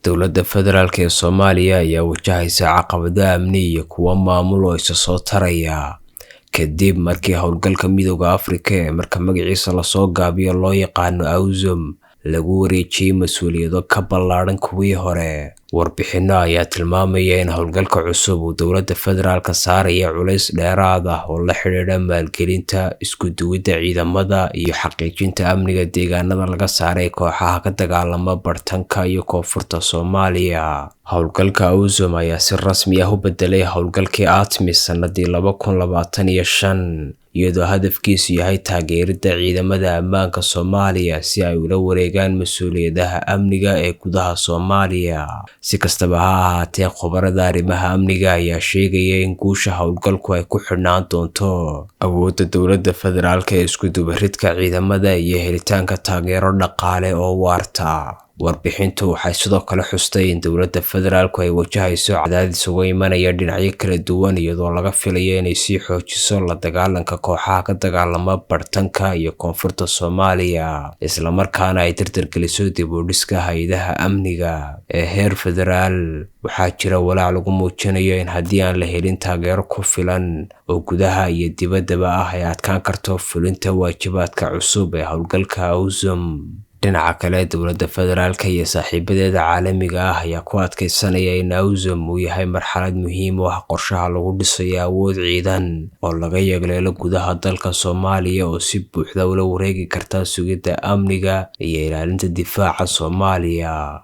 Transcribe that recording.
Dowladda Federaalk ee Soomaaliya ayaa wajahaysa caqabado amni iyo kuwo maamul oo isa soo taraya kadib markii howlgalka Midowga Afrika ee marka magaciisa la soo gaabiyo loo yaqaano AUSOM lagu wareejiyay mas'uuliyado ka ballaaran kuwii hore. Warbixino ayaa tilmaamaya in howlgalka cusub uu dowladda federaalka saaraya culays dheeraad ah oo la xiriira maalgelinta, isku duwidda ciidamada iyo xaqiijinta amniga deegaanada laga saaray kooxaha ka dagaalama bartanka iyo koonfurta Soomaaliya. Howlgalka AUSOM ayaa si rasmi ah u bedelay howlgalkii ATMIS sanadii 2025 iyadoo hadafkiisu yahay taageeridda ciidamada ammaanka Soomaaliya si ay ula wareegaan mas'uuliyadaha amniga ee gudaha Soomaaliya. Si kastaba ha ahaatee, khubarada arrimaha amniga ayaa sheegaya in guusha howlgalku ay ku xidhnaan doonto awoodda dowladda federaalk ee isku dubaridka ciidamada iyo helitaanka taageero dhaqaale oo waarta. Warbixintu waxay sidoo kale xustay in dowladda federaalku ay wajahayso cadaadis uga imanaya dhinacyo kala duwan iyadoo laga filayo inay sii xoojiso la dagaalanka kooxaha ka dagaalama bartanka iyo koonfurta Soomaaliya, isla markaana ay dardargeliso dib u dhiska hay'adaha amniga ee heer federaal. Waxaa jira walaac lagu muujinayo in haddii aan la helin taageero ku filan oo gudaha iyo dibaddaba ah ay adkaan karto fulinta waajibaadka cusub ee howlgalka AUSOM. Dhinaca kale, dowladda federaalk iyo saaxiibadeeda caalamiga ah ayaa ku adkeysanaya in AUSOM uu yahay marxalad muhiim u ah qorshaha lagu dhisayo awood ciidan oo laga yagleelo gudaha dalka Soomaaliya oo si buuxda ula wareegi karta sugidda amniga iyo ilaalinta difaaca Soomaaliya.